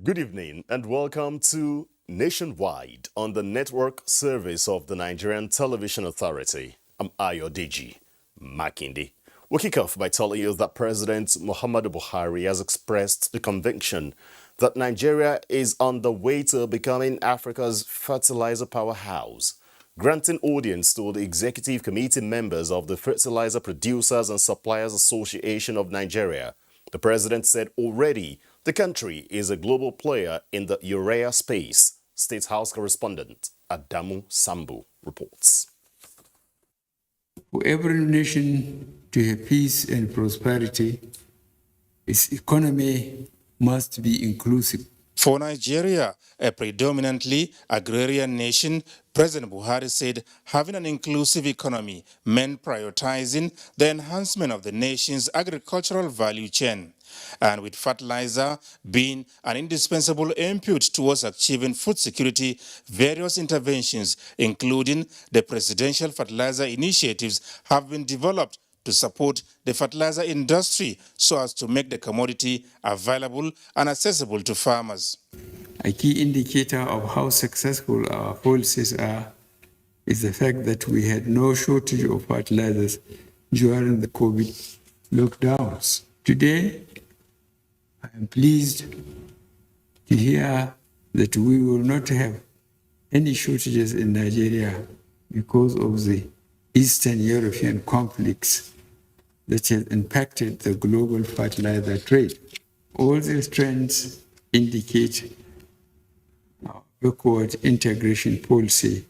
Good evening and welcome to Nationwide on the network service of the Nigerian Television Authority. I'm Ayodeji Makinde. We'll kick off by telling you that President Muhammadu Buhari has expressed the conviction that Nigeria is on the way to becoming Africa's fertilizer powerhouse. Granting audience to the executive committee members of the Fertilizer Producers and Suppliers Association of Nigeria, the president said already the country is a global player in the urea space. State House correspondent Adamu Sambu reports. For every nation to have peace and prosperity, its economy must be inclusive. For Nigeria, a predominantly agrarian nation, President Buhari said having an inclusive economy meant prioritizing the enhancement of the nation's agricultural value chain. And with fertilizer being an indispensable input towards achieving food security, various interventions, including the presidential fertilizer initiatives, have been developed to support the fertilizer industry so as to make the commodity available and accessible to farmers. A key indicator of how successful our policies are is the fact that we had no shortage of fertilizers during the COVID lockdowns. Today, I am pleased to hear that we will not have any shortages in Nigeria because of the Eastern European conflicts that has impacted the global fertilizer trade. All these trends indicate our backward integration policy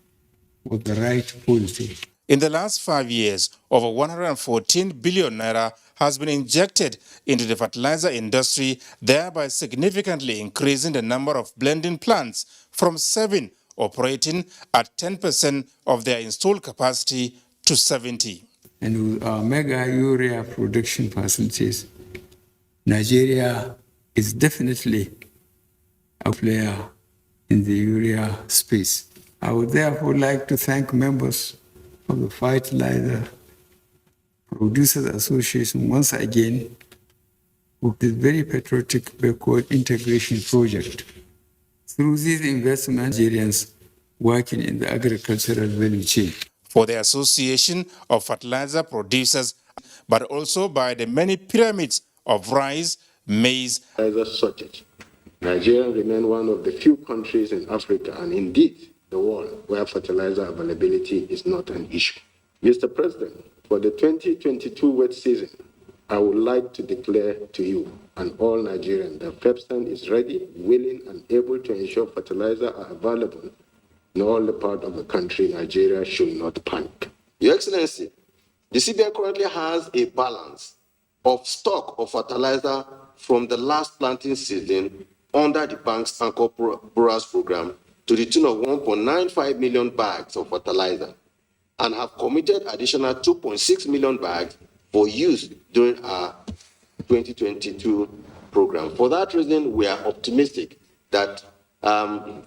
was the right policy. In the last 5 years, over 114 billion naira has been injected into the fertilizer industry, thereby significantly increasing the number of blending plants from 7 operating at 10% of their installed capacity to 70. And with our mega urea production facilities, Nigeria is definitely a player in the urea space. I would therefore like to thank members of the Fertilizer Producers Association once again with this very patriotic backward integration project. Through these investments, Nigerians working in the agricultural value chain. For the Association of Fertilizer Producers, but also by the many pyramids of rice, maize, shortage. Nigeria remains one of the few countries in Africa and indeed the world where fertilizer availability is not an issue. Mr. President, for the 2022 wet season, I would like to declare to you and all Nigerians that FEPSAN is ready, willing, and able to ensure fertilizer are available in all the part of the country. Nigeria should not panic. Your Excellency, the CBN currently has a balance of stock of fertilizer from the last planting season under the bank's Anchor Borrowers Program to the tune of 1.95 million bags of fertilizer and have committed additional 2.6 million bags for use during our 2022 program. For that reason, we are optimistic that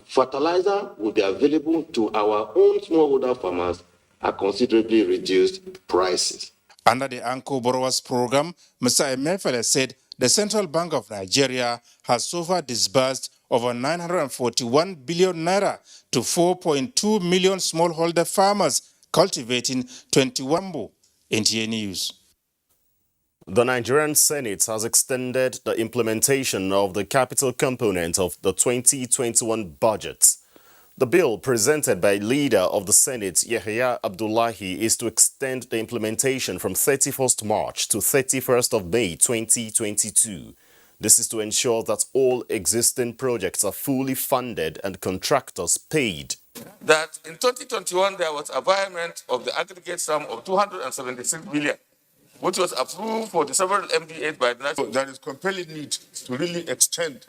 fertilizer will be available to our own smallholder farmers at considerably reduced prices. Under the Anchor Borrowers Program, Mr. Emefiele said the Central Bank of Nigeria has so far disbursed over 941 billion naira to 4.2 million smallholder farmers cultivating 21 NTA News. The Nigerian Senate has extended the implementation of the capital component of the 2021 budget. The bill presented by leader of the Senate, Yahya Abdullahi, is to extend the implementation from 31st March to 31st of May 2022. This is to ensure that all existing projects are fully funded and contractors paid. That in 2021 there was a payment of the aggregate sum of 276 billion, which was approved for the several MDAs by the national. There is compelling need to really extend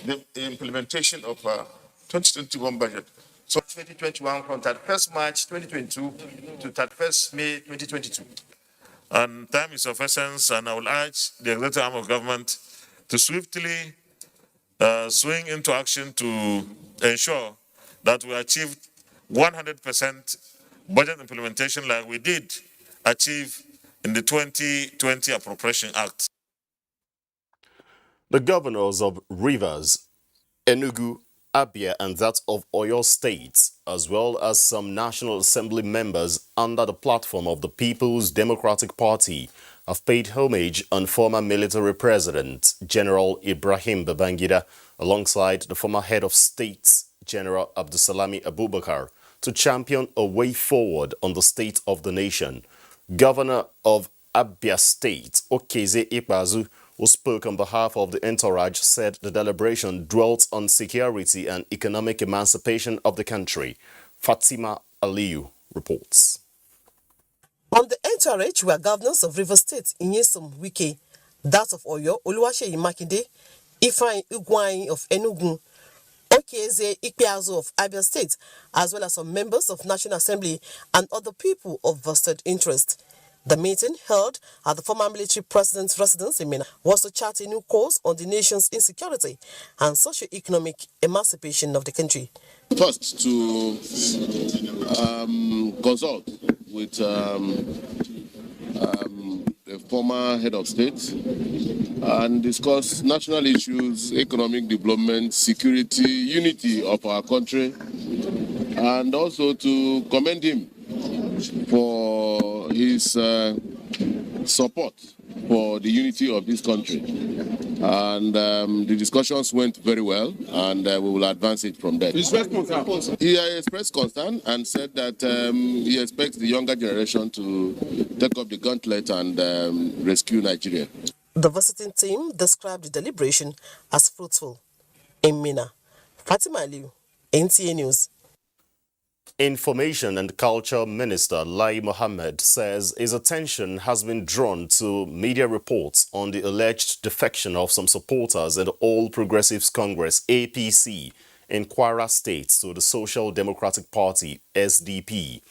the implementation of 2021 budget. So 2021 from 31st March 2022 to 31st May 2022. And time is of essence, and I will urge the executive arm of government to swiftly swing into action to ensure that we achieve 100% budget implementation like we did achieve in the 2020 Appropriation Act. The governors of Rivers, Enugu, Abia and that of Oyo State, as well as some National Assembly members under the platform of the People's Democratic Party, have paid homage on former military president General Ibrahim Babangida alongside the former head of state General Abdusalami Abubakar to champion a way forward on the state of the nation. Governor of Abia State, Okeze Ikpeazu, who spoke on behalf of the entourage, said the deliberation dwelt on security and economic emancipation of the country. Fatima Aliyu reports. On the entourage were governors of Rivers State, Nyesom Wike, that of Oyo, Oluwaseyi Makinde, Ifeanyi Ugwuanyi of Enugu, Okeze Ikpeazu of Abia State, as well as some members of National Assembly and other people of vested interest. The meeting, held at the former military president's residence in Minna, was to chart a new course on the nation's insecurity and socio-economic emancipation of the country. First, to consult with the former head of state and discuss national issues, economic development, security, unity of our country, and also to commend him for his support for the unity of this country. And the discussions went very well, and we will advance it from there. He expressed concern and said that he expects the younger generation to take up the gauntlet and rescue Nigeria. The visiting team described the deliberation as fruitful. In Minna, Fatima Aliyu, NTA News. Information and Culture Minister Lai Mohammed says his attention has been drawn to media reports on the alleged defection of some supporters in the All Progressives Congress APC in Kwara State to the Social Democratic Party SDP.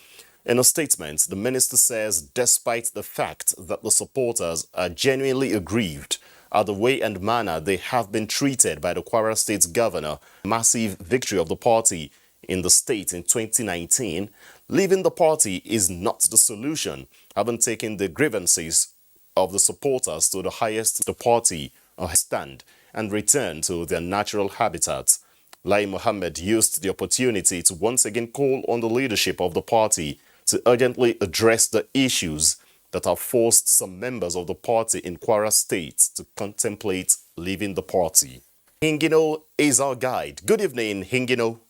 In a statement, the minister says despite the fact that the supporters are genuinely aggrieved at the way and manner they have been treated by the Kwara State's governor, massive victory of the party in the state in 2019, leaving the party is not the solution, having taken the grievances of the supporters to the highest the party stand and return to their natural habitat. Lai Mohammed used the opportunity to once again call on the leadership of the party to urgently address the issues that have forced some members of the party in Kwara State to contemplate leaving the party. Hingino is our guide. Good evening, Hingino.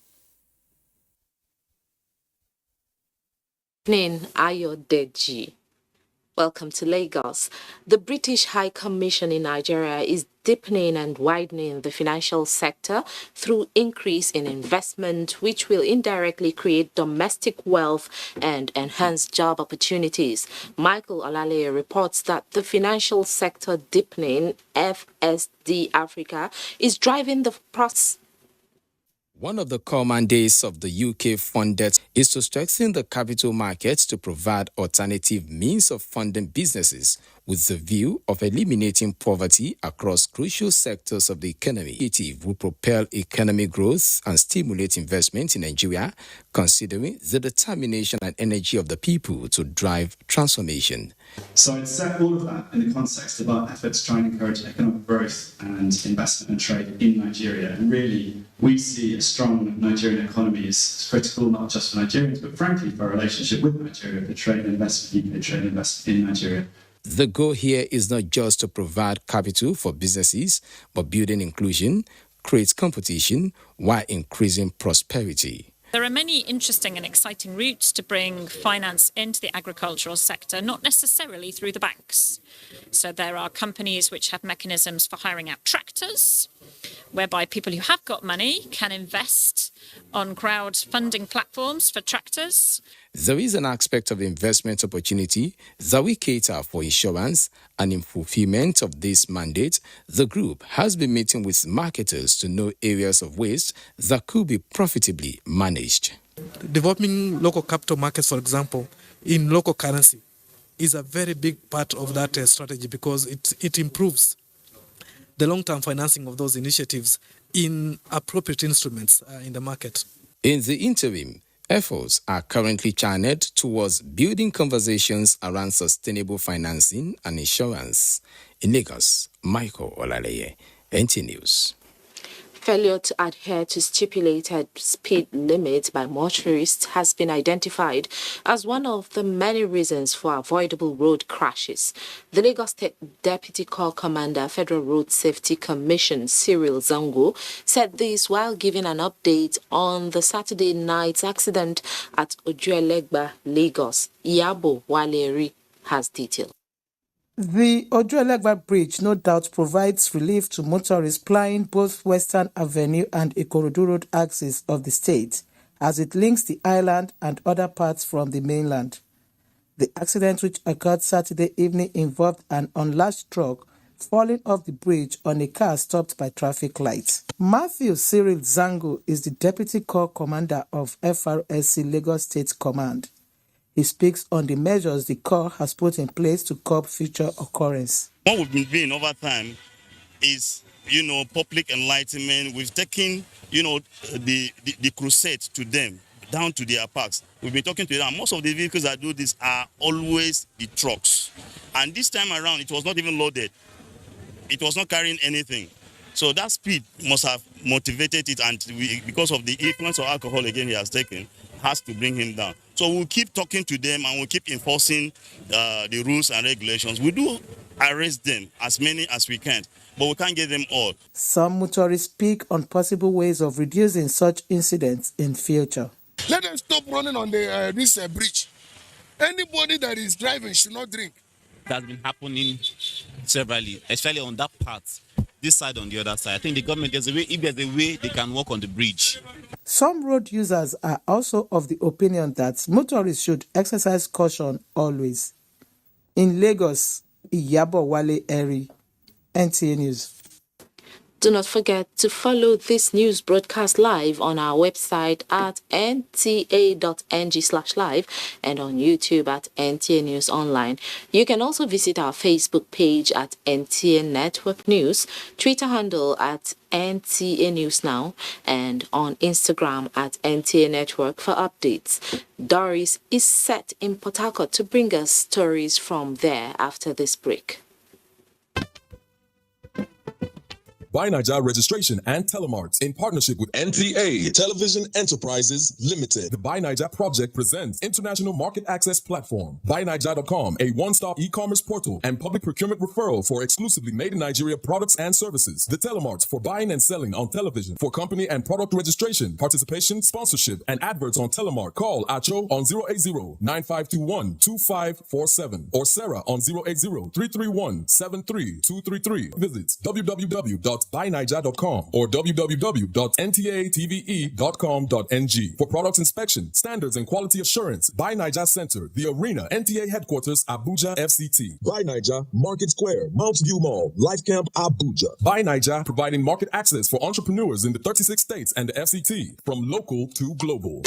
Evening, Ayodeji. Welcome to Lagos. The British High Commission in Nigeria is deepening and widening the financial sector through increase in investment, which will indirectly create domestic wealth and enhance job opportunities. Michael Olale reports that the financial sector deepening, FSD Africa, is driving the process. One of the core mandates of the UK fund debt is to strengthen the capital markets to provide alternative means of funding businesses with the view of eliminating poverty across crucial sectors of the economy. It will propel economic growth and stimulate investment in Nigeria, considering the determination and energy of the people to drive transformation. So I'd set all of that in the context of our efforts to try and encourage economic growth and investment and trade in Nigeria. And really, we see a strong Nigerian economy as critical, not just for Nigerians, but frankly for our relationship with Nigeria, for trade and investment, trade and investment in Nigeria. The goal here is not just to provide capital for businesses, but building inclusion, create competition while increasing prosperity. There are many interesting and exciting routes to bring finance into the agricultural sector, not necessarily through the banks. So there are companies which have mechanisms for hiring out tractors, whereby people who have got money can invest on crowdfunding platforms for tractors. There is an aspect of investment opportunity that we cater for insurance, and in fulfillment of this mandate, the group has been meeting with marketers to know areas of waste that could be profitably managed. Developing local capital markets, for example, in local currency is a very big part of that strategy because it improves the long-term financing of those initiatives in appropriate instruments in the market. In the interim, Efforts are currently channeled towards building conversations around sustainable financing and insurance. In Lagos, Michael Olaleye, NT News. Failure to adhere to stipulated speed limits by motorists has been identified as one of the many reasons for avoidable road crashes. The Lagos State Deputy Corps Commander, Federal Road Safety Commission, Cyril Zango, said this while giving an update on the Saturday night's accident at Ojuelegba, Lagos. Iyabo Waleri has details. The Ojuelegba Bridge no doubt provides relief to motorists plying both Western Avenue and Ikorodu Road axis of the state as it links the island and other parts from the mainland. The accident, which occurred Saturday evening, involved an unlatched truck falling off the bridge on a car stopped by traffic lights. Matthew Cyril Zango is the Deputy Corps Commander of FRSC Lagos State Command. He speaks on the measures the Corps has put in place to curb future occurrence. What we've been doing over time is, public enlightenment. We've taken, the crusade to them, down to their parks. We've been talking to them. Most of the vehicles that do this are always the trucks. And this time around, it was not even loaded. It was not carrying anything. So that speed must have motivated it, and because of the influence of alcohol again he has taken, has to bring him down. So we'll keep talking to them and we'll keep enforcing the rules and regulations. We do arrest them, as many as we can, but we can't get them all. Some motorists speak on possible ways of reducing such incidents in future. Let them stop running on this bridge. Anybody that is driving should not drink. That has been happening severally, especially on that part, this side on the other side. I think the government, if there's a way, they can walk on the bridge. Some road users are also of the opinion that motorists should exercise caution always. In Lagos, Iyabo Wale Eri, NTA News. Do not forget to follow this news broadcast live on our website at nta.ng/live and on YouTube at NTA News Online. You can also visit our Facebook page at NTA Network News, Twitter handle at NTA News Now, and on Instagram at NTA Network for updates. Doris is set in Port Harcourt to bring us stories from there after this break. Buy Nigeria Registration and Telemarts in partnership with NTA Television Enterprises Limited. The Buy Nigeria project presents International Market Access Platform. BuyNigeria.com, a one-stop e-commerce portal and public procurement referral for exclusively made in Nigeria products and services. The Telemarts for buying and selling on television. For company and product registration, participation, sponsorship, and adverts on Telemart. Call Acho on 080-9521-2547 or Sarah on 080-331-73233. Visit www.buynigeria.com or www.ntatve.com.ng. For products inspection, standards, and quality assurance, Buy Nigeria Center, The Arena, NTA Headquarters, Abuja, FCT. Buy Nigeria, Market Square, Mount View Mall, Life Camp, Abuja. Buy Nigeria, providing market access for entrepreneurs in the 36 states and the FCT, from local to global.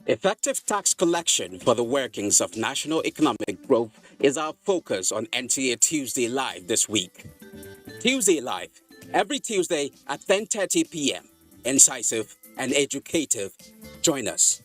Effective tax collection for the workings of national economic growth is our focus on NTA Tuesday Live this week. Tuesday Live, every Tuesday at 10:30 p.m. Incisive and educative. Join us.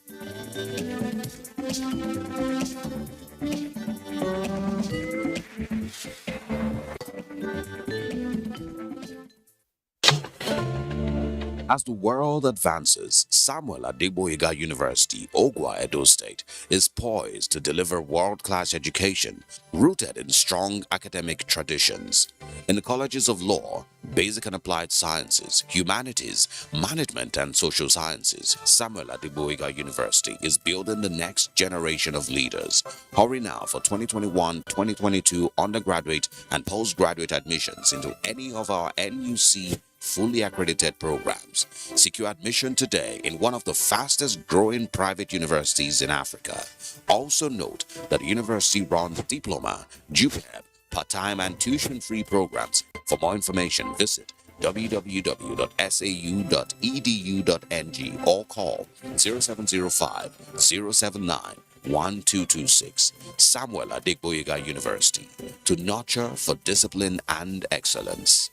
As the world advances, Samuel Adegboyega University, Ogwa, Edo State, is poised to deliver world-class education rooted in strong academic traditions. In the colleges of law, basic and applied sciences, humanities, management, and social sciences, Samuel Adegboyega University is building the next generation of leaders. Hurry now for 2021-2022 undergraduate and postgraduate admissions into any of our NUC fully accredited programs. Secure admission today in one of the fastest growing private universities in Africa. Also note that the university runs diploma, JUPEB, part-time and tuition-free programs. For more information, visit www.sau.edu.ng or call 0705 079 1226, Samuel Adegboyega University, to nurture for discipline and excellence.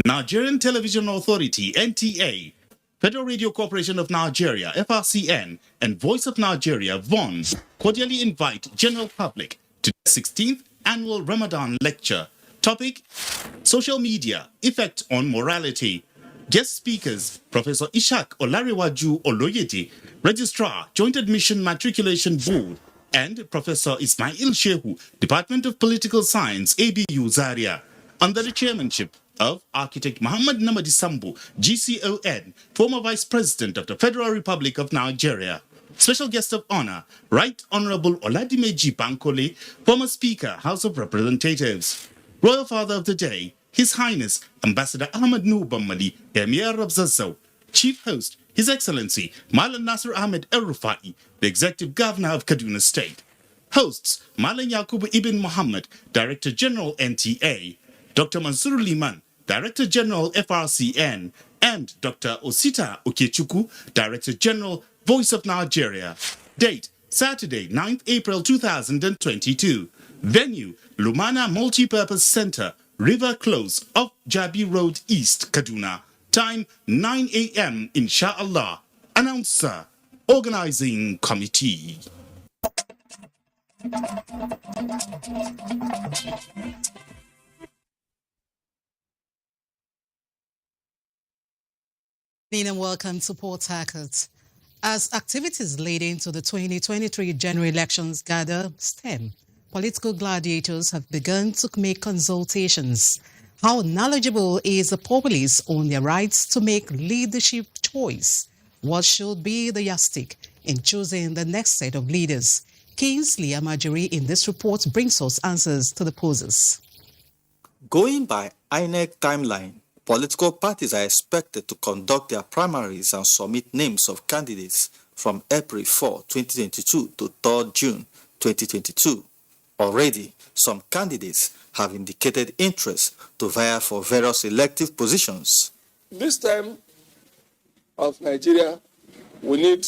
Nigerian Television Authority, NTA, Federal Radio Corporation of Nigeria, FRCN, and Voice of Nigeria, VON, cordially invite general public to the 16th Annual Ramadan Lecture. Topic: Social Media, Effect on Morality. Guest speakers, Professor Ishak Olariwaju Oloyede, Registrar, Joint Admission Matriculation Board, and Professor Ismail Shehu, Department of Political Science, ABU Zaria, under the chairmanship of Architect Muhammad Namadi Sambu, GCON, former Vice President of the Federal Republic of Nigeria. Special guest of honor, Right Honorable Oladimeji Bankole, former Speaker, House of Representatives. Royal Father of the Day, His Highness Ambassador Ahmed Nur Bamali, Emir of Zazzau. Chief Host, His Excellency Malan Nasir Ahmed El-Rufai, the Executive Governor of Kaduna State. Hosts, Malan Yakubu Ibn Muhammad, Director General NTA, Dr. Mansur Liman, Director General FRCN, and Dr. Osita Okechukwu, Director General Voice of Nigeria. Date, Saturday, 9th April 2022. Venue, Lumana Multipurpose Center, River Close, off Jabi Road East, Kaduna. Time, 9 a.m. Inshallah. Announcer, Organizing Committee. And welcome to Port Harcourt. As activities leading to the 2023 general elections gather steam, political gladiators have begun to make consultations. How knowledgeable is the populace on their rights to make leadership choice? What should be the yardstick in choosing the next set of leaders? Kingsley Amajiri in this report brings us answers to the posers. Going by INEC timeline, political parties are expected to conduct their primaries and submit names of candidates from April 4, 2022 to 3 June 2022. Already, some candidates have indicated interest to vie for various elective positions. This time of Nigeria, we need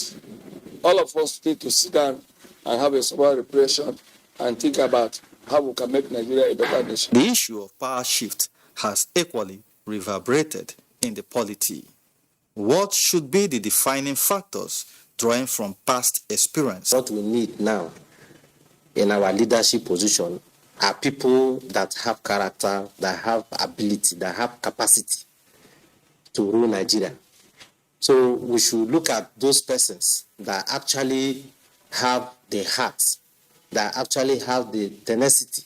all of us to sit down and have a small reflection and think about how we can make Nigeria a better nation. The issue of power shift has equally reverberated in the polity. What should be the defining factors drawing from past experience? What we need now in our leadership position are people that have character, that have ability, that have capacity to rule Nigeria. So we should look at those persons that actually have the heart, that actually have the tenacity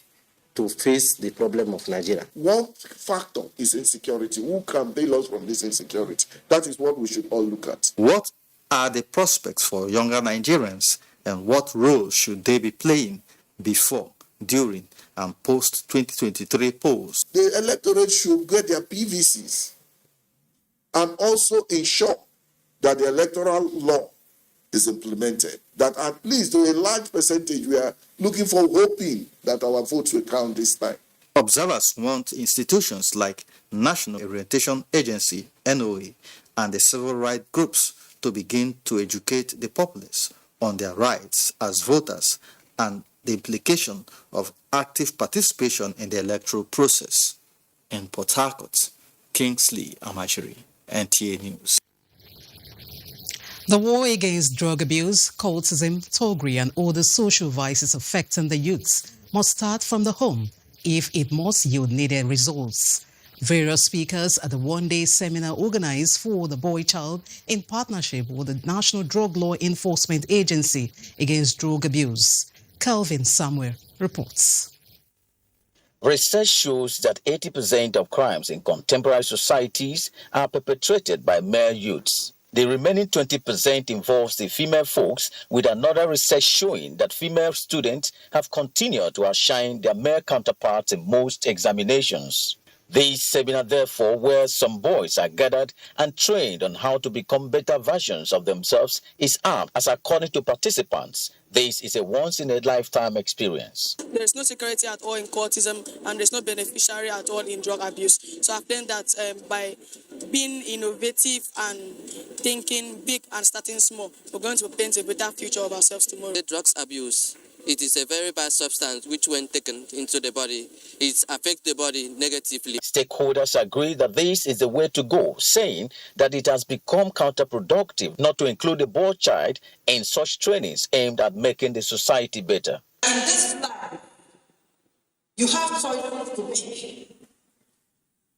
to face the problem of Nigeria. One factor is insecurity. Who can bail us from this insecurity? That is what we should all look at. What are the prospects for younger Nigerians, and what role should they be playing before, during, and post-2023 polls? The electorate should get their PVCs and also ensure that the electoral law is implemented, that at least to a large percentage we are looking for, hoping that our votes will count this time. Observers want institutions like National Orientation Agency, NOA, and the civil rights groups to begin to educate the populace on their rights as voters and the implication of active participation in the electoral process. In Port Harcourt, Kingsley Amajiri, NTA News. The war against drug abuse, cultism, thuggery, and other social vices affecting the youths must start from the home if it must yield needed results. Various speakers at the one-day seminar organized for the boy child in partnership with the National Drug Law Enforcement Agency against drug abuse. Kelvin Samuel reports. Research shows that 80% of crimes in contemporary societies are perpetrated by male youths. The remaining 20% involves the female folks, with another research showing that female students have continued to outshine their male counterparts in most examinations. This seminar, therefore, where some boys are gathered and trained on how to become better versions of themselves, is apt as according to participants, this is a once-in-a-lifetime experience. There's no security at all in cultism, and there's no beneficiary at all in drug abuse. So I've learned that by being innovative and thinking big and starting small, we're going to paint a better future of ourselves tomorrow. The drugs abuse, it is a very bad substance which, when taken into the body, it affects the body negatively. Stakeholders agree that this is the way to go, saying that it has become counterproductive not to include the boy child in such trainings aimed at making the society better. In this life, you have choices to make.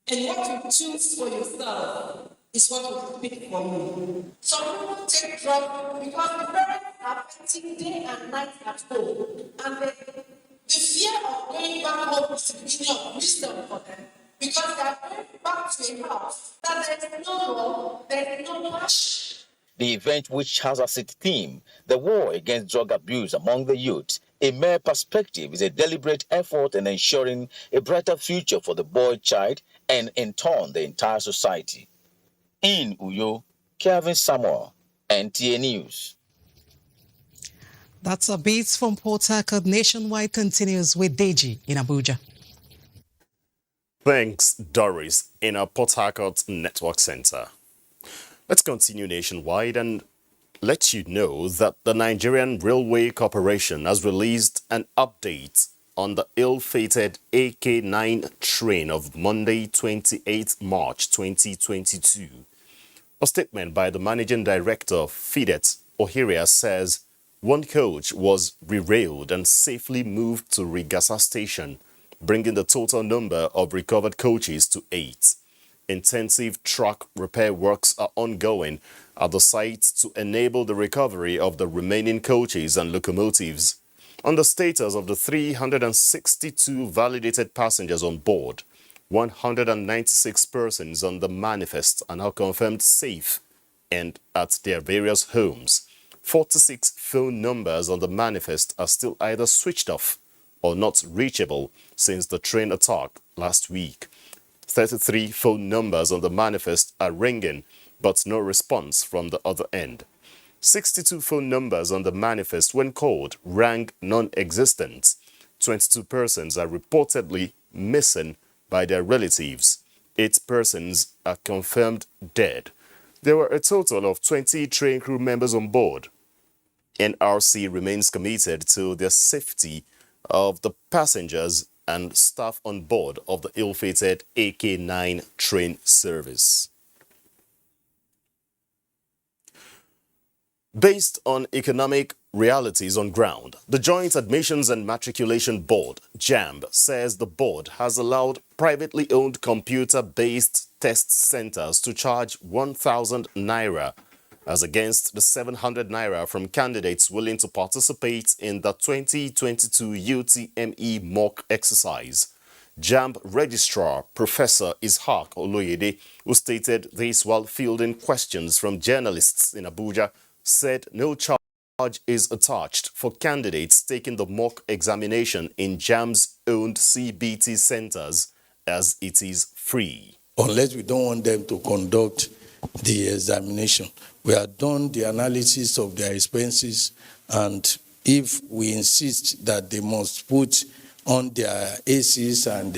And what you choose for yourself is what will speak for you. Some people take drugs because the parents are fighting day and night at home. And the fear of going back home is the beginning of wisdom for them. Because they are going back to a house that there is no law, there is no passion. The event, which has as its theme the war against drug abuse among the youth, a mere perspective, is a deliberate effort in ensuring a brighter future for the boy child and, in turn, the entire society. In Uyo, Kevin Samuel, NTA News. That's a bit from Port Harcourt. Nationwide continues with Deji in Abuja. Thanks, Doris, in our Port Harcourt Network Center. Let's continue nationwide and let you know that the Nigerian Railway Corporation has released an update on the ill-fated AK9 train of Monday, 28 March 2022. A statement by the Managing Director of FIDET, Ohiria, says one coach was derailed and safely moved to Rigasa Station, bringing the total number of recovered coaches to 8. Intensive track repair works are ongoing at the site to enable the recovery of the remaining coaches and locomotives. On the status of the 362 validated passengers on board, 196 persons on the manifest are now confirmed safe and at their various homes. 46 phone numbers on the manifest are still either switched off or not reachable since the train attack last week. 33 phone numbers on the manifest are ringing, but no response from the other end. 62 phone numbers on the manifest, when called, rang non-existent. 22 persons are reportedly missing by their relatives. 8 persons are confirmed dead. There were a total of 20 train crew members on board. NRC remains committed to the safety of the passengers and staff on board of the ill-fated AK9 train service. Based on economic realities on ground, the Joint Admissions and Matriculation Board, JAMB, says the board has allowed privately owned computer-based test centers to charge 1,000 naira as against the 700 naira from candidates willing to participate in the 2022 UTME mock exercise. JAMB Registrar Professor Ishaq Oloyede, who stated this while fielding questions from journalists in Abuja, said no charge is attached for candidates taking the mock examination in JAMB's owned CBT centers, as it is free. Unless we don't want them to conduct the examination. We have done the analysis of their expenses, and if we insist that they must put on their ACs and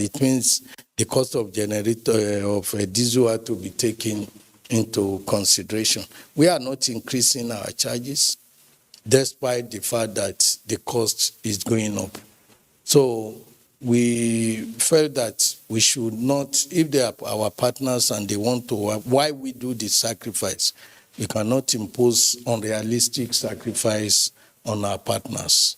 it means the cost of generator of diesel to be taken into consideration. We are not increasing our charges, despite the fact that the cost is going up. So we felt that we should not, if they are our partners and they want to, why we do the sacrifice? We cannot impose unrealistic sacrifice on our partners.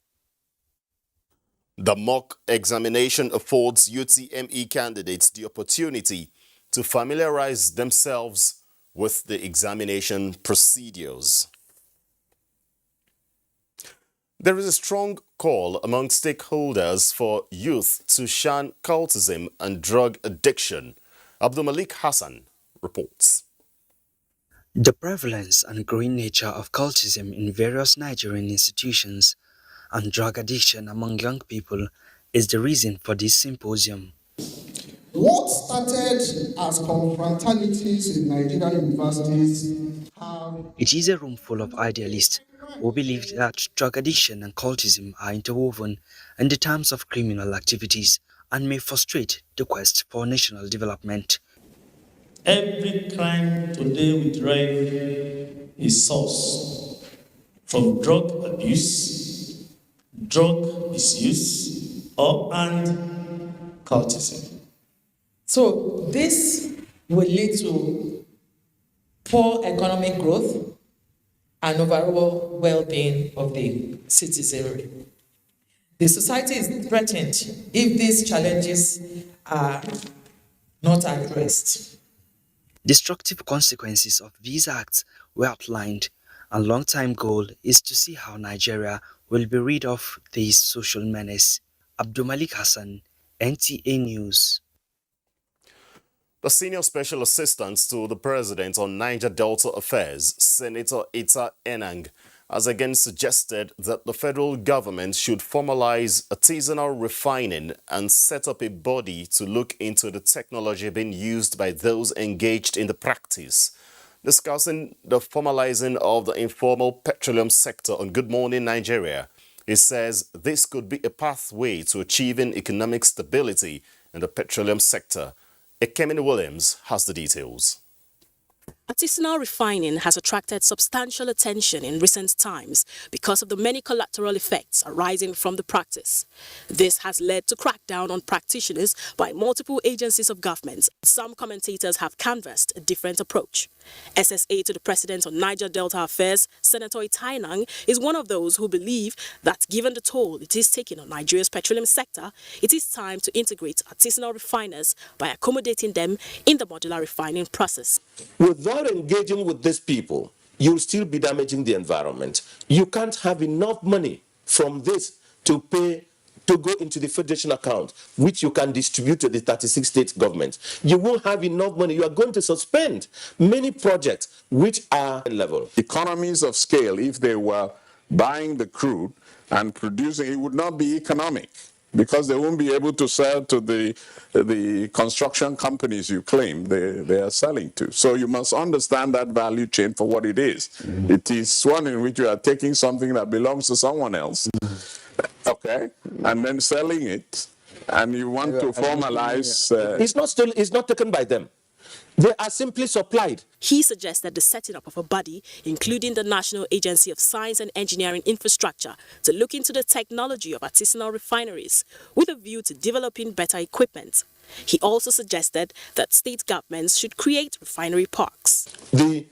The mock examination affords UTME candidates the opportunity to familiarize themselves with the examination procedures. There is a strong call among stakeholders for youth to shun cultism and drug addiction. Abdul Malik Hassan reports. The prevalence and growing nature of cultism in various Nigerian institutions and drug addiction among young people is the reason for this symposium. What started as confraternities in Nigerian universities It is a room full of idealists who believe that drug addiction and cultism are interwoven in the terms of criminal activities and may frustrate the quest for national development. Every crime today we drive is sourced from drug abuse, drug misuse, and cultism. So this will lead to poor economic growth and overall well-being of the citizenry. The society is threatened if these challenges are not addressed. Destructive consequences of these acts were outlined, and long-term goal is to see how Nigeria will be rid of this social menace. Abdulmalik Hassan, NTA News. The Senior Special Assistant to the President on Niger Delta Affairs, Senator Ita Enang, has again suggested that the federal government should formalize artisanal refining and set up a body to look into the technology being used by those engaged in the practice. Discussing the formalizing of the informal petroleum sector on Good Morning Nigeria, he says this could be a pathway to achieving economic stability in the petroleum sector. Ekemini Williams has the details. Artisanal refining has attracted substantial attention in recent times because of the many collateral effects arising from the practice. This has led to crackdown on practitioners by multiple agencies of government. Some commentators have canvassed a different approach. SSA to the President on Niger Delta Affairs, Senator Itainang, is one of those who believe that given the toll it is taking on Nigeria's petroleum sector, it is time to integrate artisanal refiners by accommodating them in the modular refining process. Without engaging with these people, you'll still be damaging the environment. You can't have enough money from this to go into the federation account, which you can distribute to the 36 state governments. You won't have enough money. You are going to suspend many projects which are level. Economies of scale, if they were buying the crude and producing, it would not be economic, because they won't be able to sell to the construction companies you claim they are selling to. So you must understand that value chain for what it is. Mm-hmm. It is one in which you are taking something that belongs to someone else, okay, and then selling it, and you want to formalize. It's not taken by them. They are simply supplied. He suggested the setting up of a body, including the National Agency of Science and Engineering Infrastructure, to look into the technology of artisanal refineries with a view to developing better equipment. He also suggested that state governments should create refinery parks. The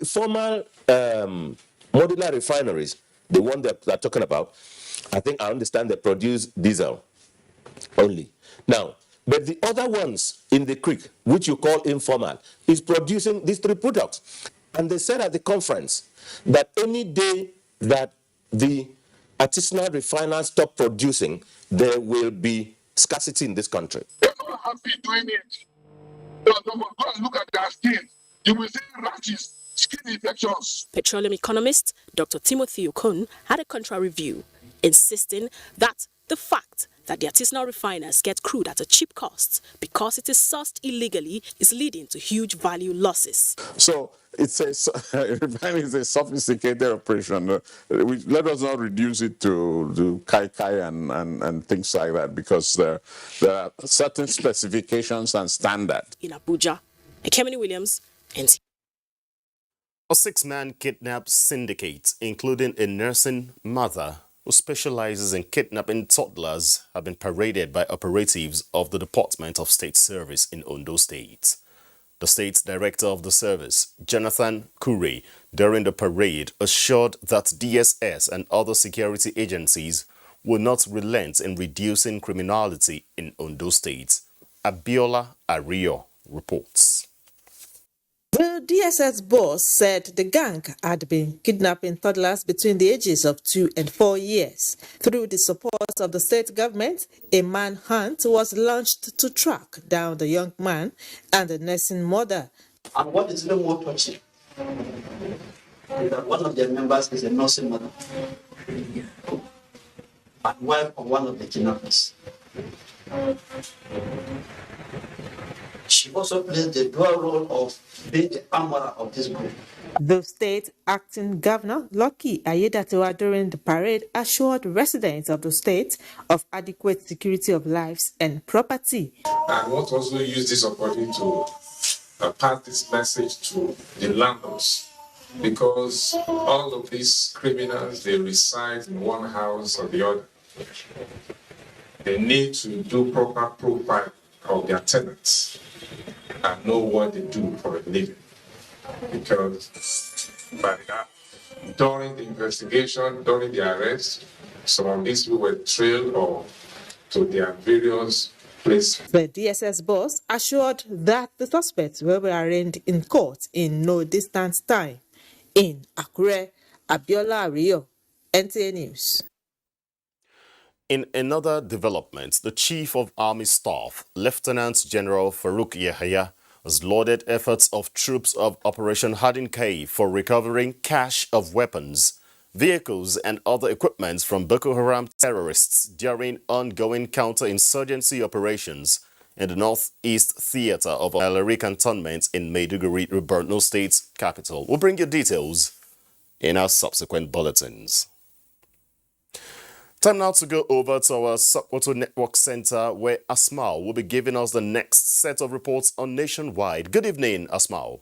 formal modular refineries, the one that they're talking about, I understand they produce diesel only. Now, but the other ones in the creek, which you call informal, is producing these three products. And they said at the conference that any day that the artisanal refiners stop producing, there will be scarcity in this country. They're not happy doing it. Go and look at their skin. You will see rashes, skin infections. Petroleum economist Dr. Timothy Okun had a contrary view, insisting that the fact that the artisanal refiners get crude at a cheap cost because it is sourced illegally is leading to huge value losses. So refining is a sophisticated operation. Let us not reduce it to kai and things like that, because there are certain specifications and standards. In Abuja, Ekemini Williams, NTA. A 6-man kidnap syndicate, including a nursing mother who specializes in kidnapping toddlers, have been paraded by operatives of the Department of State Service in Ondo State. The State Director of the service, Jonathan Kure, during the parade assured that DSS and other security agencies will not relent in reducing criminality in Ondo State. Abiola Ario reports. The DSS boss said the gang had been kidnapping toddlers between the ages of 2 and 4 years. Through the support of the state government, a manhunt was launched to track down the young man and the nursing mother. And what is even more touching is that one of their members is a nursing mother and wife of one of the kidnappers. She also plays the dual role of being the armorer of this group. The state acting governor, Lucky Aiyedatiwa, during the parade assured residents of the state of adequate security of lives and property. I want to also use this opportunity to pass this message to the landlords, because all of these criminals, they reside in one house or the other. They need to do proper profile of their tenants and know what they do for a living. Because by that, during the investigation, during the arrest, some of these people were trailed or to their various places. The DSS boss assured that the suspects will be arraigned in court in no distant time. In Akure, Abiola Rio, NTA News. In another development, the Chief of Army Staff, Lieutenant General Farouk Yahya, has lauded efforts of troops of Operation Hardin K for recovering cache of weapons, vehicles and other equipment from Boko Haram terrorists during ongoing counter-insurgency operations in the northeast theater of Alari Cantonment in Maiduguri, Borno State's capital. We'll bring you details in our subsequent bulletins. Time now to go over to our Sokoto Network Center, where Asmao will be giving us the next set of reports on Nationwide. Good evening, Asmao.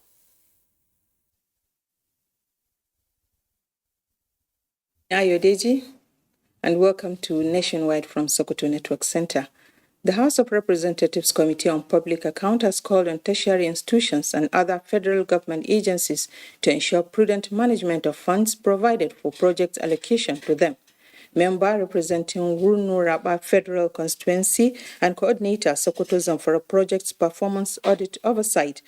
Ayodeji, and welcome to Nationwide from Sokoto Network Center. The House of Representatives Committee on Public Account has called on tertiary institutions and other federal government agencies to ensure prudent management of funds provided for project allocation to them. Member representing Wunuraba Federal Constituency and coordinator Sokoto Zamfara Project's Performance Audit Oversight,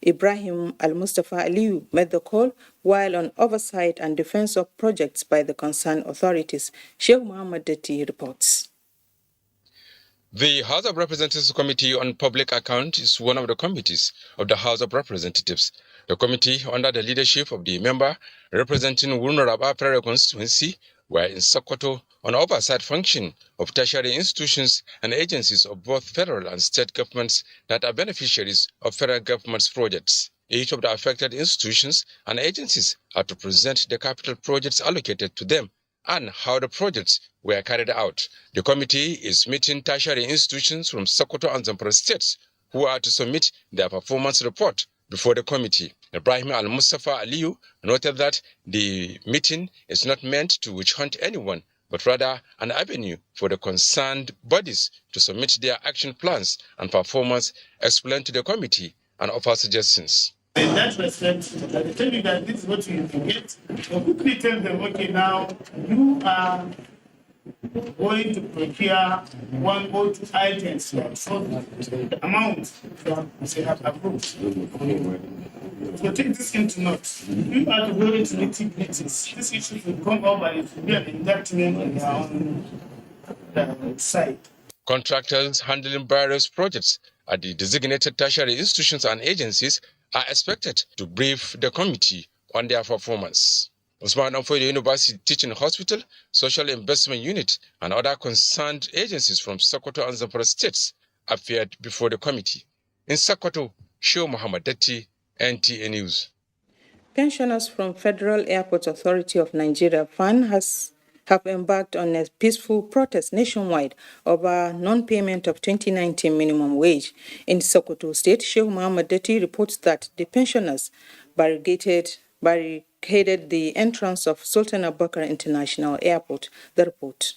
Ibrahim Al-Mustafa Aliyu, made the call while on oversight and defense of projects by the concerned authorities. Sheikh Muhammad Deti reports. The House of Representatives Committee on Public Account is one of the committees of the House of Representatives. The committee, under the leadership of the member representing Wunuraba Federal Constituency, were in Sokoto on oversight function of tertiary institutions and agencies of both federal and state governments that are beneficiaries of federal government's projects. Each of the affected institutions and agencies are to present the capital projects allocated to them and how the projects were carried out. The committee is meeting tertiary institutions from Sokoto and Zamfara states who are to submit their performance report before the committee. Ibrahim Al-Mustafa Aliyu noted that the meeting is not meant to witch hunt anyone, but rather an avenue for the concerned bodies to submit their action plans and performance, explain to the committee, and offer suggestions. In that respect, I will tell you that this is what you get. So quickly tell them, okay, now you are going to procure 1 or 2 items here. So the amount they have approved. So take this into note. You are to go into nitty-gritties. This issue will come up and it will be an indictment on their own side. Contractors handling various projects at the designated tertiary institutions and agencies are expected to brief the committee on their performance. Osman Amfoy University Teaching Hospital, Social Investment Unit, and other concerned agencies from Sokoto and Zamfara states appeared before the committee. In Sokoto, Sheikh Muhammad Deti, NTA News. Pensioners from Federal Airport Authority of Nigeria FAN have embarked on a peaceful protest nationwide over non-payment of 2019 minimum wage. In Sokoto State, Sheikh Muhammad Deti reports that the pensioners barricaded the entrance of Sultan Abubakar International Airport. The report.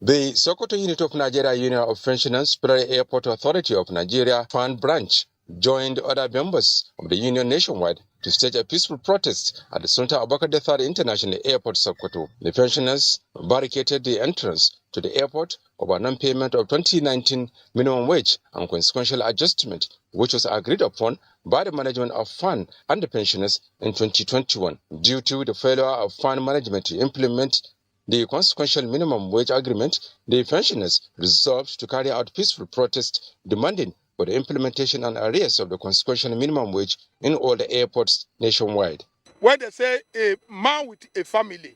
The Sokoto unit of Nigeria Union of Pensioners, Federal Airport Authority of Nigeria FAN branch joined other members of the union nationwide to stage a peaceful protest at the Sultan Abubakar III International Airport, Sokoto. The pensioners barricaded the entrance to the airport over non-payment of 2019 minimum wage and consequential adjustment, which was agreed upon by the management of FAN and the pensioners in 2021. Due to the failure of FAN management to implement the consequential minimum wage agreement, the pensioners resolved to carry out peaceful protest demanding for the implementation and arrears of the consequential minimum wage in all the airports nationwide. When they say a man with a family,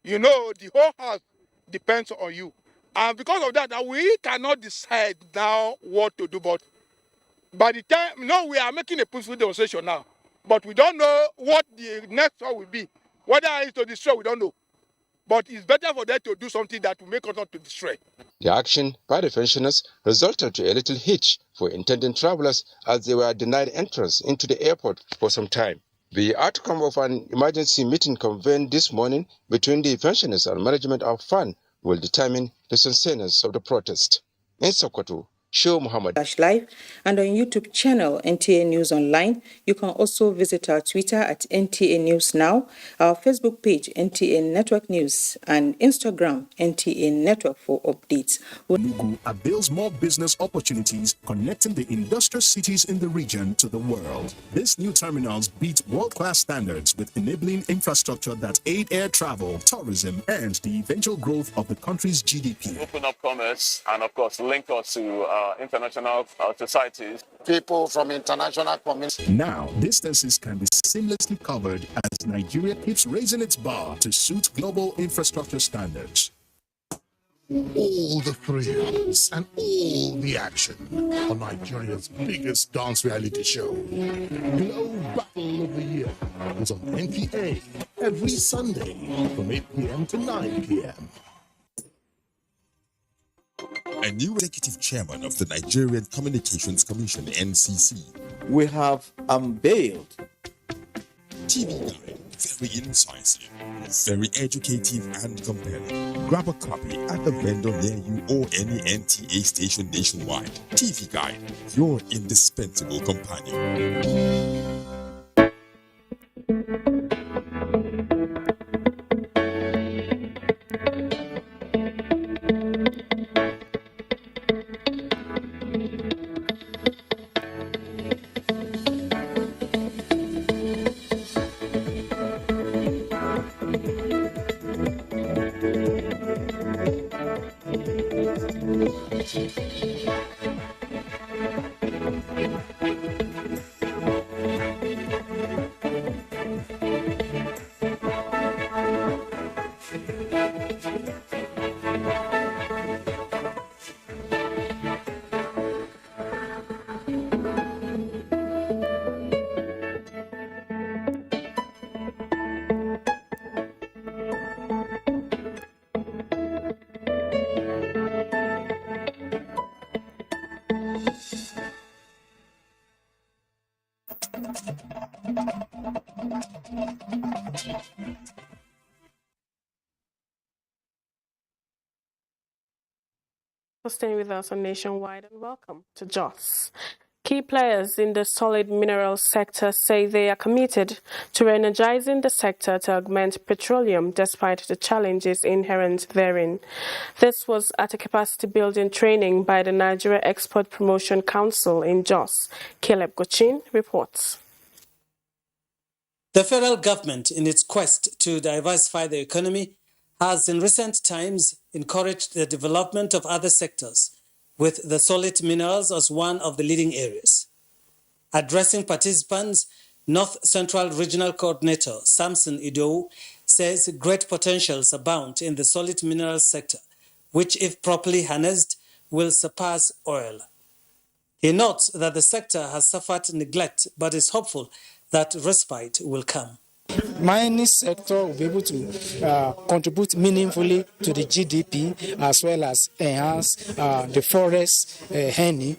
you know the whole house depends on you. And because of that, we cannot decide now what to do. But by the time, we are making a peaceful demonstration now. But we don't know what the next one will be. Whether it's to destroy, we don't know. But it's better for them to do something that will make us not to destroy. The action by the pensioners resulted to a little hitch for intending travelers as they were denied entrance into the airport for some time. The outcome of an emergency meeting convened this morning between the pensioners and management of FAN will determine the sustenance of the protest. In Sokoto, Show Muhammad. Live and on YouTube channel NTA News Online. You can also visit our Twitter at NTA News Now, our Facebook page NTA Network News, and Instagram NTA Network for updates. Lugu avails more business opportunities connecting the industrial cities in the region to the world. These new terminals beat world-class standards with enabling infrastructure that aid air travel, tourism, and the eventual growth of the country's GDP. Open up commerce and, of course, link us to international societies. People from international communities. Now, distances can be seamlessly covered as Nigeria keeps raising its bar to suit global infrastructure standards. All the thrills and all the action on Nigeria's biggest dance reality show. Glow Battle of the Year is on NTA every Sunday from 8 p.m. to 9 p.m. A new executive chairman of the Nigerian Communications Commission, NCC. We have unveiled TV Guide, very incisive, very educative and compelling. Grab a copy at the vendor near you or any NTA station nationwide. TV Guide, your indispensable companion. For staying with us on Nationwide, and welcome to Jos. Key players in the solid minerals sector say they are committed to re-energizing the sector to augment petroleum despite the challenges inherent therein. This was at a capacity building training by the Nigeria Export Promotion Council in Jos. Caleb Gochin reports. The federal government, in its quest to diversify the economy, has in recent times encouraged the development of other sectors, with the solid minerals as one of the leading areas. Addressing participants, North Central Regional Coordinator Samson Ido says great potentials abound in the solid minerals sector, which, if properly harnessed, will surpass oil. He notes that the sector has suffered neglect, but is hopeful that respite will come. Mining sector will be able to contribute meaningfully to the GDP as well as enhance the forest honey.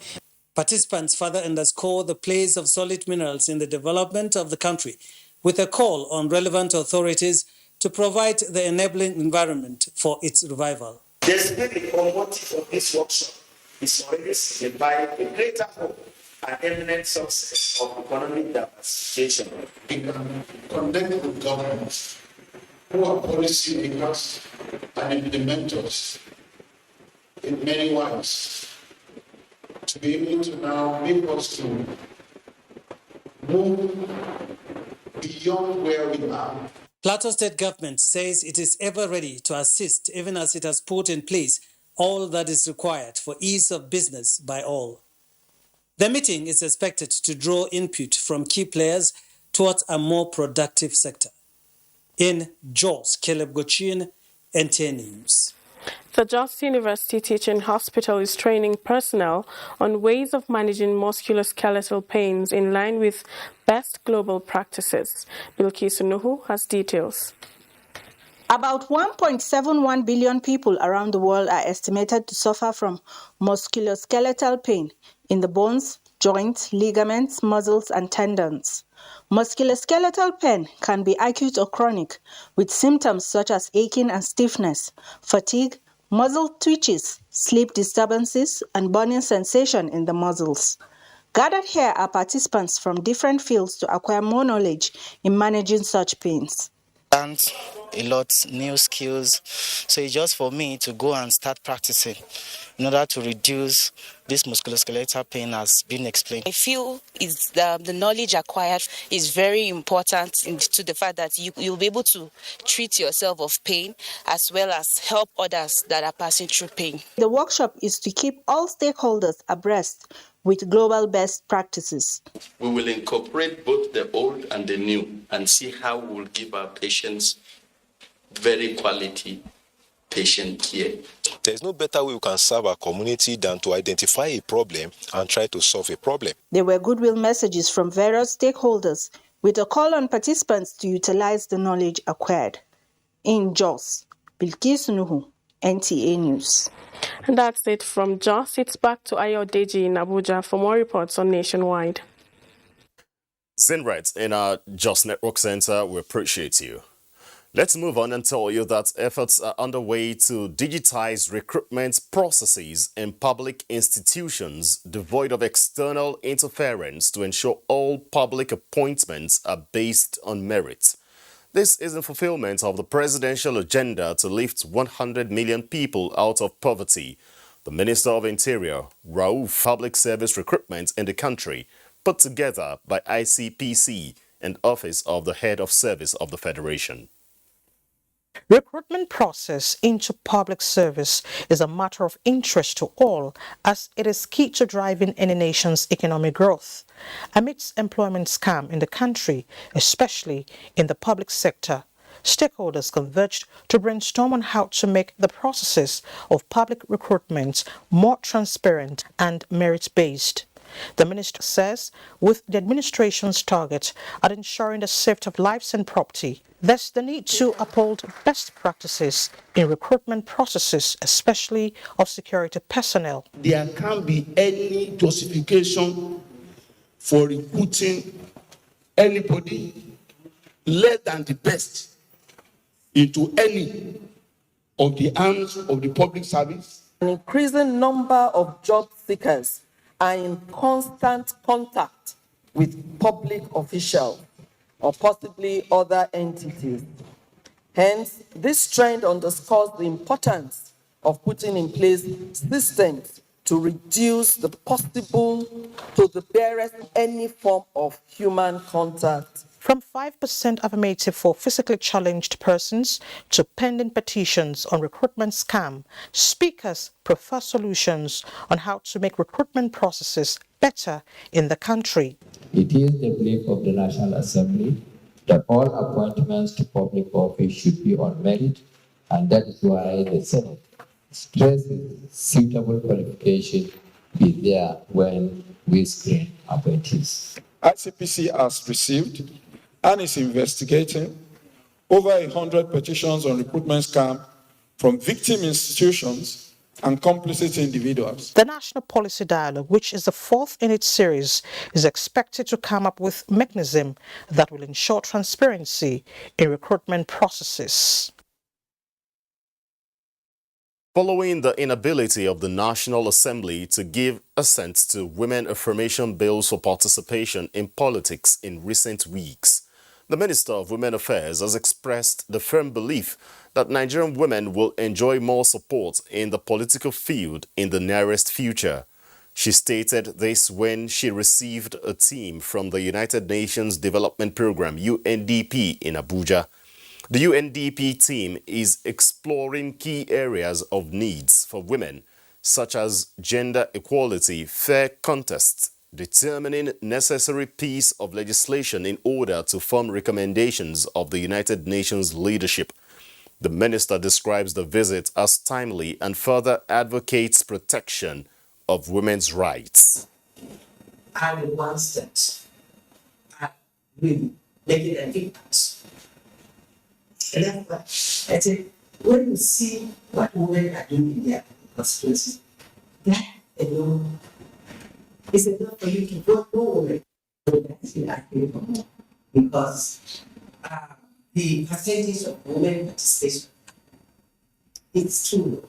Participants further underscore the place of solid minerals in the development of the country, with a call on relevant authorities to provide the enabling environment for its revival. The spirit or motive of this workshop is already seen by a greater hope and eminent success of economic diversification. We can connect with governments who are policy makers and implementers in many ways to be able to now make us to move beyond where we are. Plateau State Government says it is ever ready to assist, even as it has put in place all that is required for ease of business by all. The meeting is expected to draw input from key players towards a more productive sector. In Jos, Caleb Gochin, NTA News. The Jos University Teaching Hospital is training personnel on ways of managing musculoskeletal pains in line with best global practices. Bilkisu Nuhu has details. About 1.71 billion people around the world are estimated to suffer from musculoskeletal pain in the bones, joints, ligaments, muscles, and tendons. Musculoskeletal pain can be acute or chronic, with symptoms such as aching and stiffness, fatigue, muscle twitches, sleep disturbances, and burning sensation in the muscles. Gathered here are participants from different fields to acquire more knowledge in managing such pains. Learned a lot, new skills. So it's just for me to go and start practicing in order to reduce this musculoskeletal pain as been explained. I feel is the knowledge acquired is very important to the fact that you'll be able to treat yourself of pain as well as help others that are passing through pain. The workshop is to keep all stakeholders abreast with global best practices. We will incorporate both the old and the new and see how we will give our patients very quality patient care. There's no better way we can serve our community than to identify a problem and try to solve a problem. There were goodwill messages from various stakeholders with a call on participants to utilize the knowledge acquired. In Jos, Bilkisu Nuhu, NTA News. And that's it from Jos. It's back to Ayodeji in Abuja for more reports on Nationwide. Zinright in our Jos Network Center, we appreciate you. Let's move on and tell you that efforts are underway to digitize recruitment processes in public institutions devoid of external interference to ensure all public appointments are based on merit. This is in fulfillment of the presidential agenda to lift 100 million people out of poverty. The Minister of Interior, Rauf, public service recruitment in the country, put together by ICPC and Office of the Head of Service of the Federation. Recruitment process into public service is a matter of interest to all as it is key to driving any nation's economic growth. Amidst employment scam in the country, especially in the public sector, stakeholders converged to brainstorm on how to make the processes of public recruitment more transparent and merit-based. The minister says, with the administration's target at ensuring the safety of lives and property, there's the need to uphold best practices in recruitment processes, especially of security personnel. There can't be any justification for recruiting anybody less than the best into any of the arms of the public service. An increasing number of job seekers are in constant contact with public officials or possibly other entities. Hence, this trend underscores the importance of putting in place systems to reduce the possible to the barest any form of human contact. From 5% affirmative for physically challenged persons to pending petitions on recruitment scam, speakers prefer solutions on how to make recruitment processes better in the country. It is the belief of the National Assembly that all appointments to public office should be on merit, and that is why the Senate stresses suitable qualification be there when we screen appointees. ICPC has received and is investigating over 100 petitions on recruitment scam from victim institutions and complicit individuals. The National Policy Dialogue, which is the fourth in its series, is expected to come up with mechanism that will ensure transparency in recruitment processes. Following the inability of the National Assembly to give assent to women affirmation bills for participation in politics in recent weeks, the Minister of Women Affairs has expressed the firm belief that Nigerian women will enjoy more support in the political field in the nearest future. She stated this when she received a team from the United Nations Development Programme UNDP in Abuja. The UNDP team is exploring key areas of needs for women, such as gender equality, fair contests, determining necessary piece of legislation in order to form recommendations of the United Nations leadership. The minister describes the visit as timely and further advocates protection of women's rights. And the ones that are really making an impact. And therefore, I think when you see what women are doing in their constituency, that alone is enough for you to vote no women. Because the percentage of women participation, it's too low.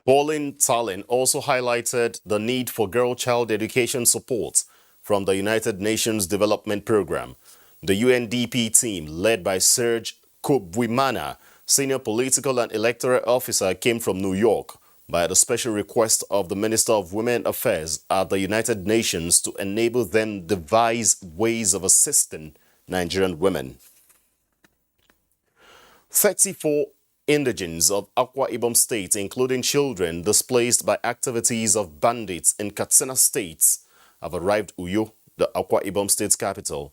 Pauline Tallinn also highlighted the need for girl-child education support from the United Nations Development Programme. The UNDP team, led by Serge Kubwimana, senior political and electoral officer, came from New York by the special request of the Minister of Women Affairs at the United Nations to enable them devise ways of assisting Nigerian women. 34 indigenes of Akwa Ibom State, including children displaced by activities of bandits in Katsina State, have arrived Uyo, the Akwa Ibom State's capital.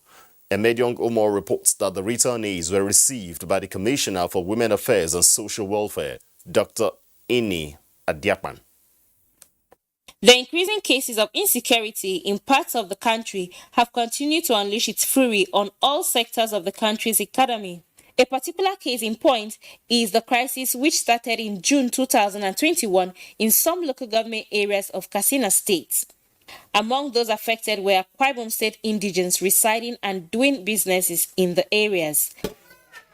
Emediong Omar reports that the returnees were received by the Commissioner for Women Affairs and Social Welfare, Dr. Ini Adiakpan. The increasing cases of insecurity in parts of the country have continued to unleash its fury on all sectors of the country's economy. A particular case in point is the crisis which started in June 2021 in some local government areas of Katsina State. Among those affected were Akwa Ibom State indigenes residing and doing businesses in the areas.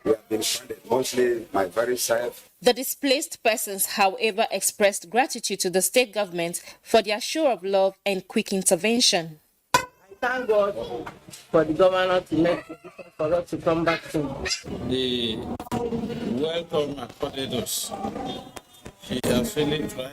We have been funded, mostly my very self. The displaced persons, however, expressed gratitude to the state government for their show of love and quick intervention. I thank God for the governor to make it for us to come back to the welcome accorded us. She has really tried,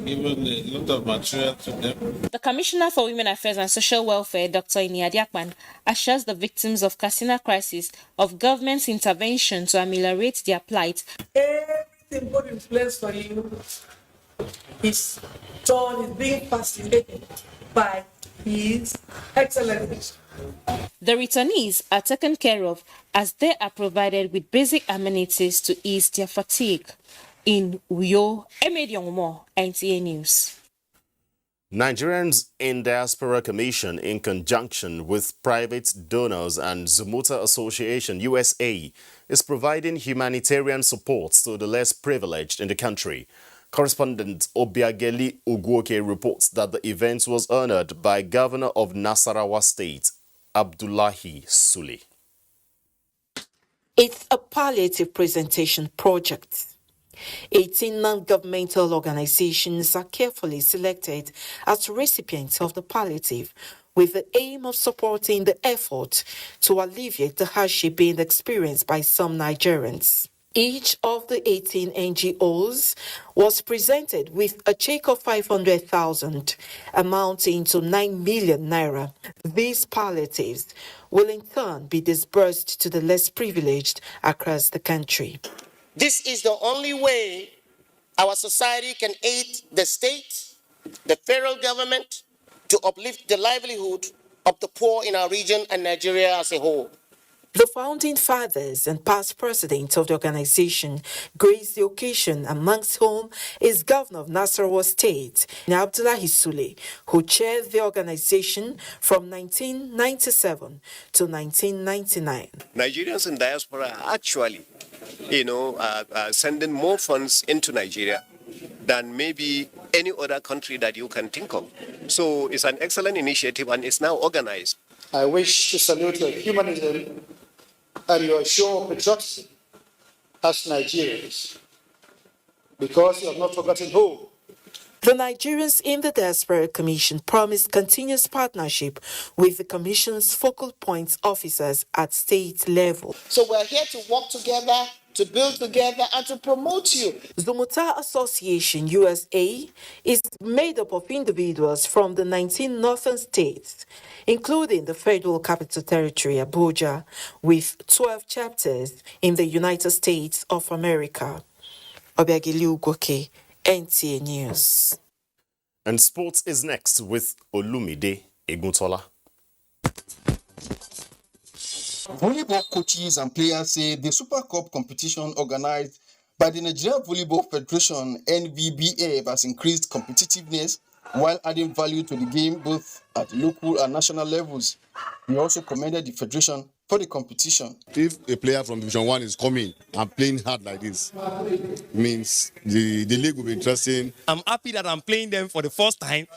given a lot of material to them. The Commissioner for Women Affairs and Social Welfare, Dr. Ini Adiakpan, assures the victims of Katsina crisis of government's intervention to ameliorate their plight. Everything put in place for you is being facilitated by His Excellency. The returnees are taken care of as they are provided with basic amenities to ease their fatigue. In Uyo, Emediong Mo, NTA News. Nigerians in Diaspora Commission, in conjunction with private donors and Zumuta Association USA, is providing humanitarian support to the less privileged in the country. Correspondent Obiageli Uguoke reports that the event was honored by Governor of Nasarawa State, Abdullahi Sule. It's a palliative presentation project. 18 non-governmental organizations are carefully selected as recipients of the palliative, with the aim of supporting the effort to alleviate the hardship being experienced by some Nigerians. Each of the 18 NGOs was presented with a check of 500,000, amounting to 9 million naira. These palliatives will in turn be disbursed to the less privileged across the country. This is the only way our society can aid the state, the federal government, to uplift the livelihood of the poor in our region and Nigeria as a whole. The founding fathers and past presidents of the organization graced the occasion, amongst whom is Governor of Nasarawa State, Abdullahi Sule, who chaired the organization from 1997 to 1999. Nigerians in diaspora are actually, sending more funds into Nigeria than maybe any other country that you can think of. So it's an excellent initiative and it's now organized. I wish to salute your humanism and your show of patriotism as Nigerians, because you have not forgotten who. The Nigerians in the Diaspora Commission promised continuous partnership with the Commission's focal point officers at state level. So we're here to work together, to build together, and to promote you. Zumuta Association USA is made up of individuals from the 19 northern states, including the Federal Capital Territory, Abuja, with 12 chapters in the United States of America. Obiageli Ugoke, NTA News. And sports is next with Olumide Eguntola. Volleyball coaches and players say the Super Cup competition organized by the Nigeria Volleyball Federation (NVBF) has increased competitiveness while adding value to the game both at local and national levels. He also commended the federation for the competition. If a player from Division 1 is coming and playing hard like this, means the league will be interesting. I'm happy that I'm playing them for the first time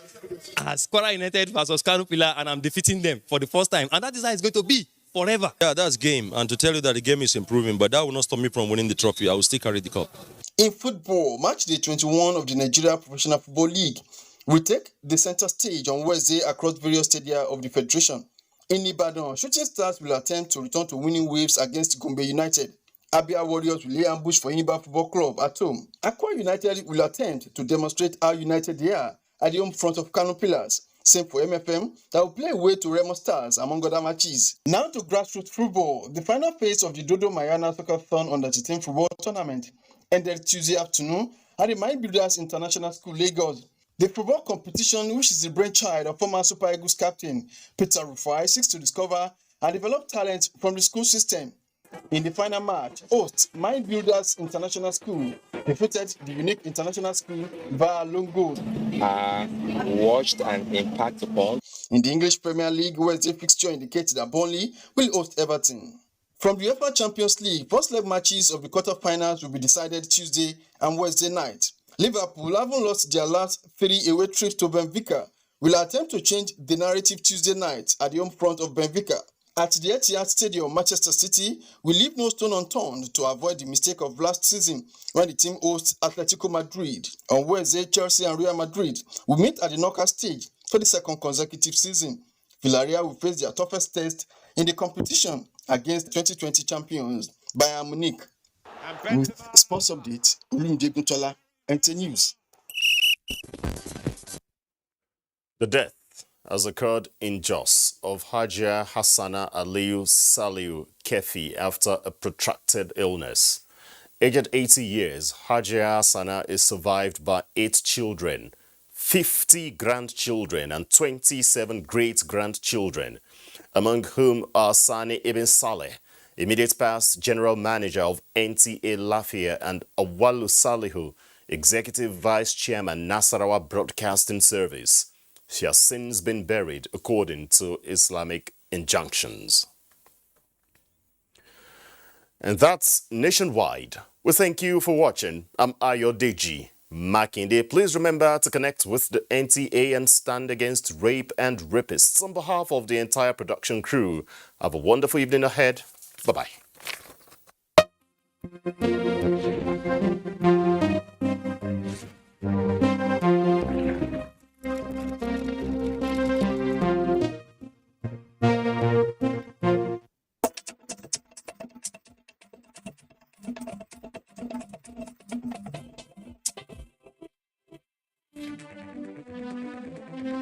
as Kwara United versus Kano Pillar, and I'm defeating them for the first time. And that is how it's going to be forever. Yeah, that's game. And to tell you that the game is improving, but that will not stop me from winning the trophy. I will still carry the cup. In football, match day 21 of the Nigeria Professional Football League will take the center stage on Wednesday across various stadia of the federation. In Ibadan, Shooting Stars will attempt to return to winning waves against Gombe United. Abia Warriors will lay ambush for Imba Football Club at home. Akwa United will attempt to demonstrate how united they are at the home front of Kano Pillars. Same for MFM, that will play away to Remo Stars, among other matches. Now to grassroots football. The final phase of the Dodo Mayana Soccer-thon Under-13 football tournament ended Tuesday afternoon at the Mind Builders International School, Lagos. The football competition, which is the brainchild of former Super Eagles captain Peter Rufai, seeks to discover and develop talent from the school system. In the final match, host Mind Builders International School defeated the Unique International School via lone goal. Watched and impact upon. In the English Premier League, Wednesday fixture indicates that Burnley will host Everton. From the UEFA Champions League, first leg matches of the quarter-finals will be decided Tuesday and Wednesday night. Liverpool, having lost their last 3 away trips to Benfica, will attempt to change the narrative Tuesday night at the home front of Benfica. At the Etihad Stadium, Manchester City will leave no stone unturned to avoid the mistake of last season when the team hosts Atletico Madrid. On Wednesday, Chelsea and Real Madrid will meet at the knockout stage for the second consecutive season. Villarreal will face their toughest test in the competition against 2020 champions Bayern Munich. With sports update, Olumide Guntola, NT News. The death has occurred in Jos of Hajia Hassana Aliyu Saliu Kefi after a protracted illness. Aged 80 years, Hajia Hassana is survived by 8 children, 50 grandchildren and 27 great-grandchildren, among whom are Sani Ibn Saleh, immediate past General Manager of NTA Lafia, and Awalu Salihu, Executive Vice Chairman, Nasarawa Broadcasting Service. She has since been buried according to Islamic injunctions. And that's Nationwide. We thank you for watching. I'm Ayodeji Makinde. Please remember to connect with the NTA and stand against rape and rapists. On behalf of the entire production crew, have a wonderful evening ahead. Bye-bye.